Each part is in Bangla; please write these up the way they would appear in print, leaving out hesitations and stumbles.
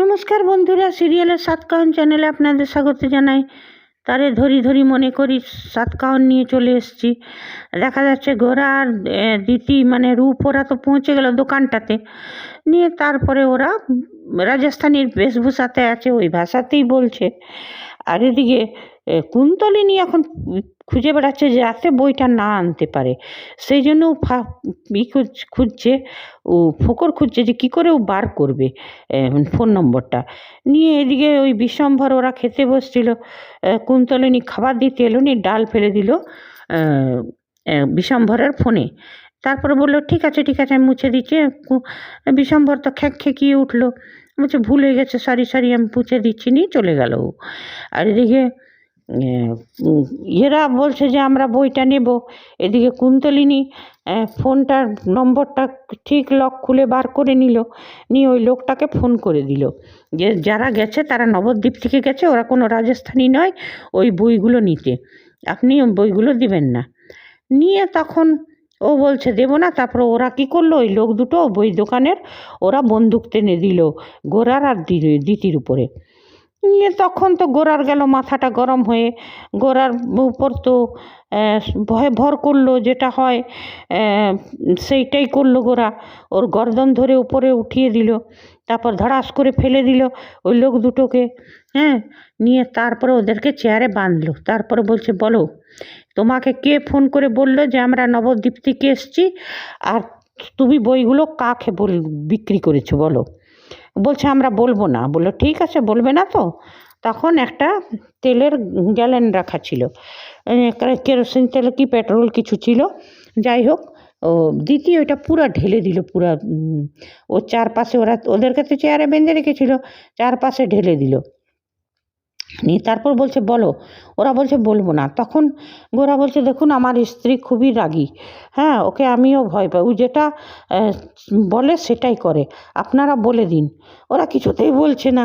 নমস্কার বন্ধুরা, সিরিয়ালের সাতকাহন চ্যানেলে আপনাদের স্বাগত জানাই। তারে ধরি ধরি মনে করি সাতকাহন নিয়ে চলে এসেছি। দেখা যাচ্ছে গোরা আর দিতি মানে রূপ ওরা তো পৌঁছে গেল দোকানটাতে নিয়ে। তারপরে ওরা রাজস্থানীর বেশভূষাতে আছে, ওই ভাষাতেই বলছে। আর এদিকে কুন্তলিনী এখন খুঁজে বেড়াচ্ছে যে যাতে বইটা না আনতে পারে, সেই জন্য খুঁজছে, ও ফোকর খুঁজছে যে কী করে ও বার করবে ফোন নম্বরটা নিয়ে। এদিকে ওই বিশ্বম্ভর ওরা খেতে বসছিল, কুন্তলিনী খাবার দিতে এলো নি, ডাল ফেলে দিল বিশ্বম্ভরের ফোনে। তারপরে বললো ঠিক আছে ঠিক আছে, আমি মুছে দিচ্ছি। বিশ্বম্ভর তো খেকিয়ে উঠলো, বলছে ভুল হয়ে গেছে, সরি সরি, আমি মুছে দিচ্ছি, নিয়ে চলে গেল। আর এদিকে এরা বলছে যে আমরা বইটা নেব। এদিকে কুন্তলিনী ফোনটার নম্বরটা ঠিক লক খুলে বার করে নিল, নিয়ে ওই লোকটাকে ফোন করে দিল যে যারা গেছে তারা নবদ্বীপ থেকে গেছে, ওরা কোনো রাজস্থানী নয়, ওই বইগুলো নিতে, আপনি বইগুলো দিবেন না। নিয়ে তখন ও বলছে দেবো না। তারপরে ওরা কী করলো, ওই লোক দুটো বই দোকানের ওরা বন্দুক টেনে দিল গোরার আর দিতির উপরে। নিয়ে তখন তো গোরার গেল মাথাটা গরম হয়ে, গোরার উপর তো ভয় ভর করলো, যেটা হয় সেইটাই করলো গোরা। ওর গর্দন ধরে উপরে উঠিয়ে দিল, তারপর ধড়াস করে ফেলে দিল ওই লোক দুটোকে। নিয়ে তারপরে ওদেরকে চেয়ারে বাঁধলো। তারপরে বলছে বলো তোমাকে কে ফোন করে বললো যে আমরা নবদ্বীপ থেকে এসছি, আর তুমি বইগুলো কাকে বিক্রি করেছো বলো। বলছে আমরা বলবো না। বললো ঠিক আছে, বলবে না তো। তখন একটা তেলের গ্যালেন রাখা ছিল, কেরোসিন তেল কি পেট্রোল কিছু ছিল, যাই হোক। ও দিতি ওইটা পুরো ঢেলে দিল, পুরা ও চারপাশে, ওরা ওদেরকে তো চেয়ারে বেঁধে রেখেছিল, চারপাশে ঢেলে দিল। নিয়ে তারপর বলছে বলো। ওরা বলছে বলবো না। তখন গোরা বলছে দেখুন আমার স্ত্রী খুবই রাগী, ওকে আমিও ভয় পাই, ও যেটা বলে সেটাই করে, আপনারা বলে দিন। ওরা কিছুতেই বলছে না।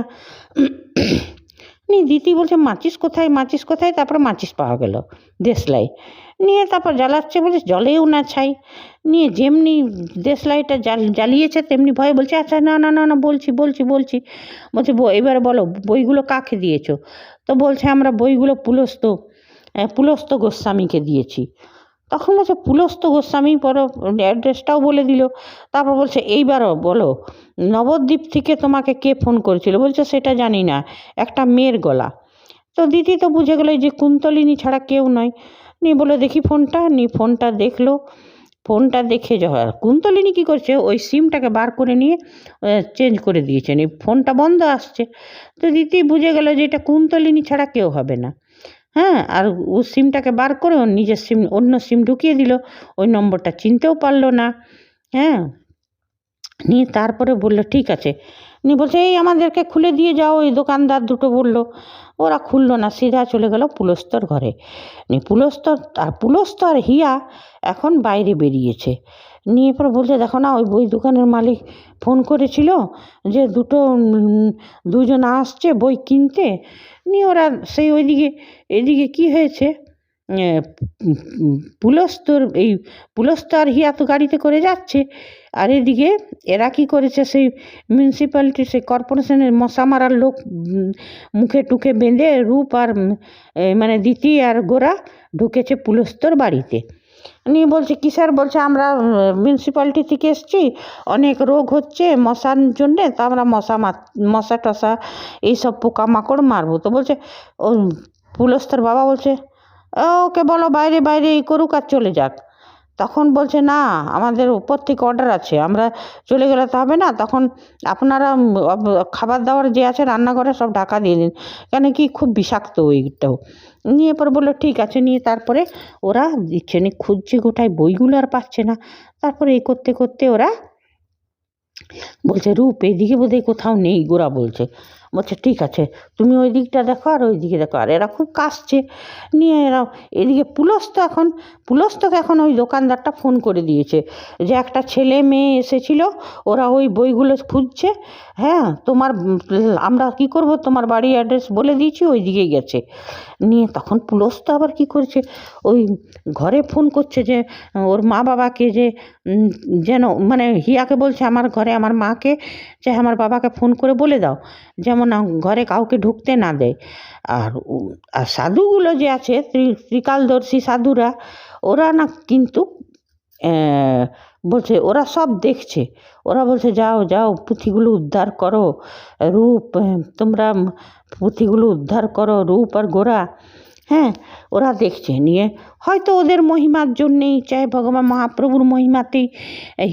নিয়ে দিতি বলছে মাচিস কোথায়, মাচিস কোথায়। তারপর মাচিস পাওয়া গেল দেশলাই নিয়ে। তারপর জ্বালাচ্ছে, বলছে জলেও না ছাই। নিয়ে যেমনি দেশলাইটা জ্বালিয়েছে তেমনি ভয়ে বলছে আচ্ছা না না না না বলছি বলছি বলছি। বলছে এবারে বলো বইগুলো কাকে দিয়েছো। তো বলছে আমরা বইগুলো পুলস্ত গোস্বামীকে দিয়েছি। তখন বলছে পুলস্ত গোস্বামী, পরো অ্যাড্রেসটাও বলে দিল। তারপর বলছে এইবারও বলো নবদ্বীপ থেকে তোমাকে কে ফোন করেছিল। বলছে সেটা জানি না, একটা মেয়ের গলা। তো দিদি তো বুঝে গেলো যে কুন্তলিনী ছাড়া কেউ নয়। নিয়ে বলে দেখি ফোনটা। নিয়ে ফোনটা দেখলো, ফোনটা দেখে যাওয়ার কুন্তলিনী কী করছে, ওই সিমটাকে বার করে নিয়ে চেঞ্জ করে দিয়েছে, নিয়ে ফোনটা বন্ধ আসছে। তো দিদি বুঝে গেল যে এটা কুন্তলিনী ছাড়া কেউ হবে না। আর ও সিমটাকে বার করে ওর নিজের সিম, অন্য সিম ঢুকিয়ে দিল, ওই নম্বরটা চিনতেও পারলো না। নিয়ে তারপরে বললো ঠিক আছে। নিয়ে বলছে এই আমাদেরকে খুলে দিয়ে যাও, ওই দোকানদার দুটো বললো। ওরা খুললো না, সিধা চলে গেল পুলস্তর ঘরে। নিয়ে পুলস্ত আর হিয়া এখন বাইরে বেরিয়েছে। নিয়ে পরে বলছে দেখো না ওই বই দোকানের মালিক ফোন করেছিল যে দুজন আসছে বই কিনতে। নিয়ে ওরা সেই এদিকে কি হয়েছে, পুলস্ত আর হিয়া তো গাড়িতে করে যাচ্ছে, আর এদিকে এরা কী করেছে, সেই মিউনিসিপ্যালিটি সেই কর্পোরেশনের মশা মারার লোক মুখে টুখে বেঁধে রূপ আর মানে দিতি আর গোরা ঢুকেছে পুলস্তর বাড়িতে। নিয়ে বলছে কিসের। বলছে আমরা মিউনিসিপ্যালিটি থেকে এসছি, অনেক রোগ হচ্ছে মশার জন্যে, তো আমরা মশা টশা এইসব পোকামাকড় মারবো। তো বলছে ও পুলস্তর বাবা বলছে ওকে বলো বাইরে বাইরে এই করুক আর চলে যাক। তখন বলছে না আমাদের উপর থেকে অর্ডার আছে, আমরা চলে গেলে তো হবে না। তখন আপনারা খাবার দাবার যে আছে রান্নাঘরে সব ঢাকা দিয়ে দিন, কেন কি খুব বিষাক্ত ওইটাও। নিয়ে পরে বললো ঠিক আছে। নিয়ে তারপরে ওরা দিচ্ছে, নিয়ে খুঁজছে গোটায় বইগুলো আর পাচ্ছে না। তারপরে এই করতে করতে ওরা বলছে রূপ এদিকে বোধহয় কোথাও নেই। গোরা বলছে বলছে ঠিক আছে, তুমি ওই দিকটা দেখো আর ওই দিকে দেখো। আর এরা খুব কাশছে। নিয়ে এরা এদিকে পুলস্তকে এখন ওই দোকানদারটা ফোন করে দিয়েছে যে একটা ছেলে মেয়ে এসেছিল, ওরা ওই বইগুলো খুঁজছে। হ্যাঁ, আমরা কি করব, তোমার বাড়ি অ্যাড্রেস বলে দিয়েছি, ওই দিকেই গেছে। নিয়ে তখন পুলস্ত আবার কি করছে, ওই ঘরে ফোন করছে যে ওর মা বাবাকে, যে যেন মানে হিয়াকে বলছে আমার ঘরে আমার মাকে যে আমার বাবাকে ফোন করে বলে দাও যেমন ঘরে কাউকে ঢুকতে না দেয়। আর সাধুগুলো যে আছে, ত্রিকালদর্শী সাধুরা, ওরা না কিন্তু বলছে ওরা সব দেখছে। ওরা বলছে যাও যাও পুঁথিগুলো উদ্ধার করো, তোমরা পুঁথিগুলো উদ্ধার করো, রূপ আর গোরা। হ্যাঁ, ওরা দেখছে। নিয়ে হয়তো ওদের মহিমার জন্যেই, চাই ভগবান মহাপ্রভুর মহিমাতেই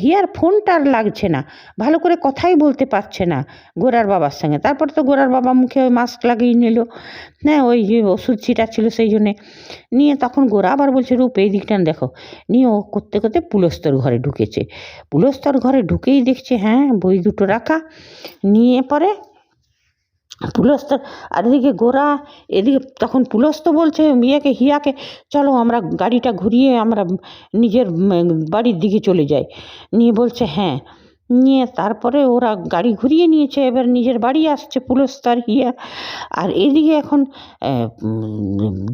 হিয়ার ফোনটা আর লাগছে না, ভালো করে কথাই বলতে পারছে না গোরার বাবার সঙ্গে। তারপর তো গোরার বাবা মুখে ওই মাস্ক লাগিয়ে নিল, হ্যাঁ, ওই যে ওষুধ ছিটা ছিল সেই জন্যে। নিয়ে তখন গোরা আবার বলছে রূপ এই দিকটা দেখো। নিয়ে ও করতে করতে পুলস্তর ঘরে ঢুকেছে। পুলস্তর ঘরে ঢুকেই দেখছে হ্যাঁ বই দুটো রাখা। নিয়ে পরে পুলস্তর, আর এদিকে গোরা, এদিকে তখন পুলস্ত বলছে হিয়াকে চলো আমরা গাড়িটা ঘুরিয়ে আমরা নিজের বাড়ির দিকে চলে যাই। নিয়ে বলছে হ্যাঁ। নিয়ে তারপরে ওরা গাড়ি ঘুরিয়ে নিয়েছে, এবার নিজের বাড়ি আসছে পুলস্তর হিয়া। আর এদিকে এখন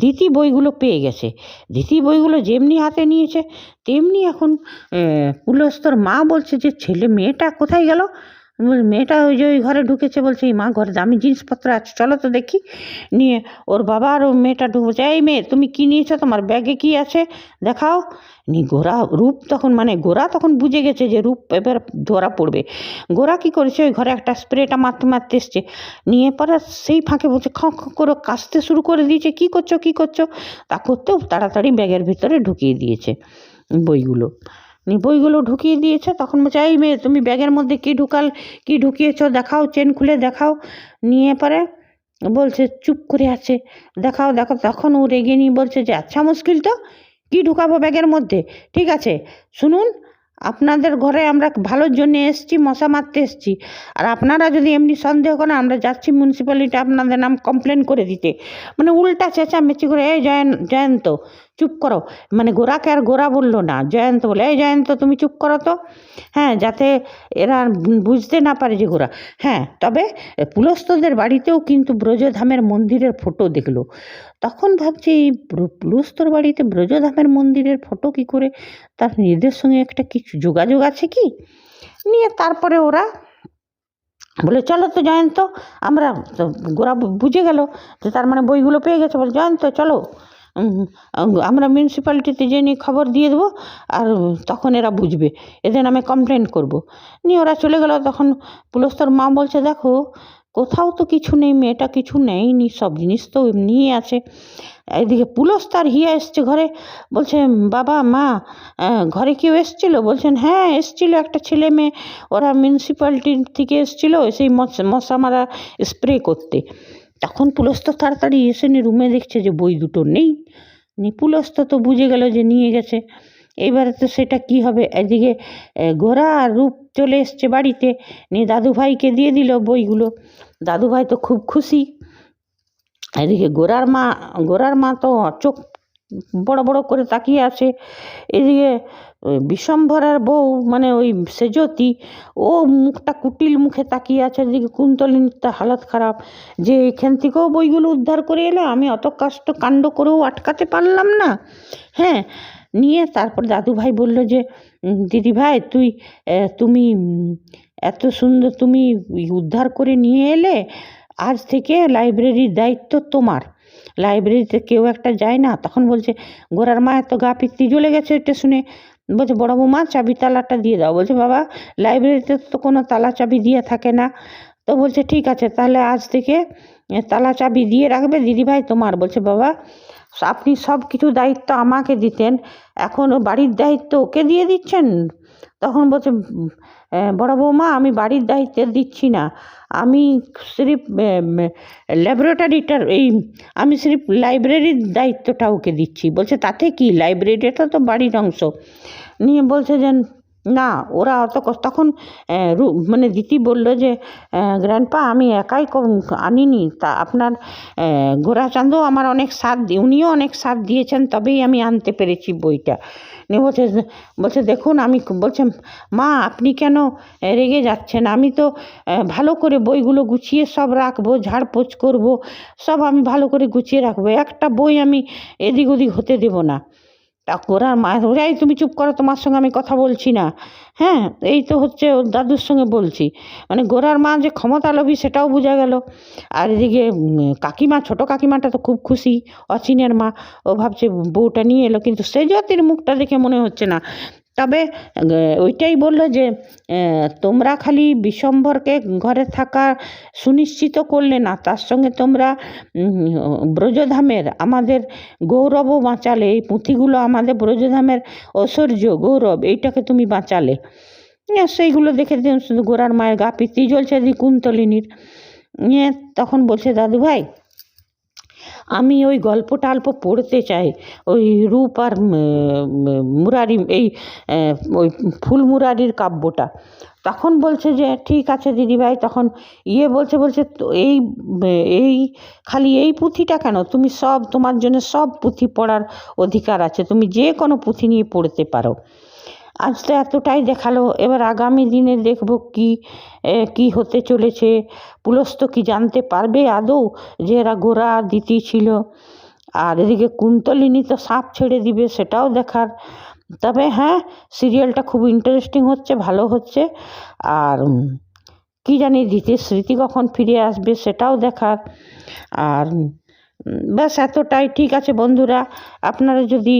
দিতি বইগুলো পেয়ে গেছে। দিতি বইগুলো যেমনি হাতে নিয়েছে তেমনি এখন পুলস্তর মা বলছে যে মেয়েটা কোথায় গেল। মেয়েটা ওই যে ওই ঘরে ঢুকেছে। বলছে এই মা ঘরে দামি জিনিসপত্র আছে, চলো তো দেখি। নিয়ে ওর বাবা আর ওর মেয়েটা ঢুকেছে। এই মেয়ে তুমি কী নিয়েছো, তোমার ব্যাগে কি আছে দেখাও। রূপ তখন গোরা তখন বুঝে গেছে যে রূপ এবার ধরা পড়বে। গোরা কী করেছে, ওই ঘরে একটা স্প্রেটা মারতে মারতে এসছে। নিয়ে পরে সেই ফাঁকে বলছে খ করে কাশতে শুরু করে দিয়েছে। কী করছো তা করতেও তাড়াতাড়ি ব্যাগের ভিতরে ঢুকিয়ে দিয়েছে বইগুলো ঢুকিয়ে দিয়েছে। তখন বলছে এই মেয়ে তুমি ব্যাগের মধ্যে কী ঢুকিয়েছো দেখাও, চেন খুলে দেখাও। নিয়ে পরে বলছে চুপ করে আছে, দেখাও। তখন ও রেগে নিয়ে বলছে যে আচ্ছা মুশকিল তো, কী ঢুকাবো ব্যাগের মধ্যে, ঠিক আছে শুনুন, আপনাদের ঘরে আমরা ভালোর জন্য এসেছি, মশা মারতে এসেছি, আর আপনারা যদি এমনি সন্দেহ করেন আমরা যাচ্ছি মিউনিসিপ্যালিটি আপনাদের নাম কমপ্লেন করে দিতে। উল্টা চেঁচামেচি করে এই জয়ন্ত চুপ করো। গোরাকে আর গোরা বললো না, জয়ন্ত বলে এই জয়ন্ত তুমি চুপ করো তো, হ্যাঁ, যাতে এরা বুঝতে না পারে যে গোরা। হ্যাঁ, তবে পুলস্তদের বাড়িতেও কিন্তু ব্রজধামের মন্দিরের ফটো দেখলো। তখন ভাবছি এই পুলস্তর বাড়িতে ব্রজধামের মন্দিরের ফটো কী করে, তার নিজেদের সঙ্গে একটা কিছু যোগাযোগ আছে কি। নিয়ে তারপরে ওরা বলে চলো তো জয়ন্ত, আমরা গোরা বুঝে গেল যে তার বইগুলো পেয়ে গেছে। বলে জয়ন্ত চলো, আমরা মিউনিসিপ্যালিটিতে নিয়ে খবর দিয়ে দেবো, আর তখন এরা বুঝবে, এদের নামে কমপ্লেন করব। নিয়ে ওরা চলে গেল। তখন পুলস্তর মা বলছে দেখো কোথাও তো কিছু নেই, মেয়েটা কিছু নেয়নি, সব জিনিস তো এমনিই আছে। এদিকে পুলস্তর হিয়া এসছে ঘরে। বলছে বাবা মা ঘরে কেউ এসেছিলো? বলছেন হ্যাঁ এসেছিলো একটা ছেলে মেয়ে, ওরা মিউনিসিপ্যালিটির থেকে এসেছিলো সেই মশা মারা স্প্রে করতে। তখন পুলস্তর তাড়াতাড়ি এসে রুমে দেখছে যে বই দুটো নেই। পুলস্তর তো বুঝে গেল যে নিয়ে গেছে। এবারে তো সেটা কি হবে। এদিকে গোরা আর রূপ চলে এসছে বাড়িতে, নিয়ে দাদুভাইকে দিয়ে দিল বইগুলো। দাদুভাই তো খুব খুশি। এদিকে গোরার মা তো চোখ বড় বড় করে তাকিয়ে আছে। এদিকে বিশ্বম্ভরার বউ ওই সেজতি, ও মুখটা কুটিল মুখে তাকিয়ে আছে। এদিকে কুন্তলিনীর তো হালত খারাপ, যে এখান থেকেও বইগুলো উদ্ধার করে এলো, আমি অত কাণ্ড করেও আটকাতে পারলাম না। হ্যাঁ, নিয়ে তারপর দাদুভাই বলল যে দিদিভাই তুমি এত সুন্দর তুমি উদ্ধার করে নিয়ে এলে, আজ থেকে লাইব্রেরির দায়িত্ব তোমার, লাইব্রেরিতে কেউ একটা যায় না। তখন বলছে গোরার মা এত গা পিত্তি জ্বলে গেছে এটা শুনে। বলছে বড় বৌমা চাবি তালাটা দিয়ে দাও। বলছে বাবা লাইব্রেরিতে তো কোনো তালা চাবি দিয়ে থাকে না। তো বলছে ঠিক আছে তাহলে আজ থেকে তালা চাবি দিয়ে রাখবে, দিদিভাই তোমার। বলছে বাবা আপনি সব কিছু দায়িত্ব আমাকে দিতেন, এখন বাড়ির দায়িত্ব ওকে দিয়ে দিচ্ছেন। তখন বলছে বড় বৌমা আমি বাড়ির দায়িত্ব দিচ্ছি না, আমি সিরিফ ল্যাবরেটরিটার আমি সিরিফ লাইব্রেরির দায়িত্বটা ওকে দিচ্ছি। বলছে তাতে কি, লাইব্রেরিটা তো বাড়ির অংশ। নিয়ে বলছে যে না, ওরা অত তখন মানে দিতি বলল যে গ্র্যান্ডপা আমি একাই আনিনি, তা আপনার গোরাচাঁদও আমার অনেক সাথ উনিও অনেক সাথ দিয়েছেন, তবেই আমি আনতে পেরেছি বইটা। নিয়ে বলছে দেখুন, আমি বলছে মা আপনি কেন রেগে যাচ্ছেন, আমি তো ভালো করে বইগুলো গুছিয়ে সব রাখবো, ঝাড়পোছ করবো, সব আমি ভালো করে গুছিয়ে রাখবো, একটা বই আমি এদিক ওদিক হতে দেবো না। তা গোরার মা, ওরাই তুমি চুপ করো, তোমার সঙ্গে আমি কথা বলছি না। হ্যাঁ, এই তো হচ্ছে ওর দাদুর সঙ্গে বলছি। মানে গোরার মা যে ক্ষমতালোভী সেটাও বোঝা গেল। আর এদিকে কাকিমা, ছোট কাকিমাটা তো খুব খুশি, অচিনের মা। ও ভাবছে বউটা নিয়ে এলো, কিন্তু সেজতির মুখটা দেখে মনে হচ্ছে না। তবে ওইটাই বললো যে তোমরা খালি বিশ্বম্ভরকে ঘরে থাকা সুনিশ্চিত করলে না, তার সঙ্গে তোমরা ব্রজধামের আমাদের গৌরবও বাঁচালে। এই পুঁথিগুলো আমাদের ব্রজধামের ঐশ্বর্য, গৌরব, এইটাকে তুমি বাঁচালে। সেইগুলো দেখে শুধু গোরার মায়ের গা পিত্তি জ্বলছে দি কুন্তলিনীর। নিয়ে তখন বলছে দাদু ভাই আমি ওই গল্পটা অল্প পড়তে চাই, ওই রূপ আর মুরারি, এই ওই ফুল মুরারির কাব্যটা। তখন বলছে যে ঠিক আছে দিদিভাই। তখন বলছে তো এই এই খালি এই পুঁথিটা কেন, তুমি সব, তোমার জন্য সব পুঁথি পড়ার অধিকার আছে, তুমি যে কোনো পুঁথি নিয়ে পড়তে পারো। আজ তো এতটাই দেখালো, এবার আগামী দিনে দেখব কি হতে চলেছে। পুলস্ত্য কি জানতে পারবে আদৌ যে এরা গোরা দিতি ছিল? আর এদিকে কুন্তলিনী তো সাপ ছেড়ে দিবে, সেটাও দেখার। তবে হ্যাঁ, সিরিয়ালটা খুব ইন্টারেস্টিং হচ্ছে, ভালো হচ্ছে। আর কি জানি দ্বিতীয় স্মৃতি কখন ফিরে আসবে সেটাও দেখার। আর ব্যাস এতটাই। ঠিক আছে বন্ধুরা, আপনারা যদি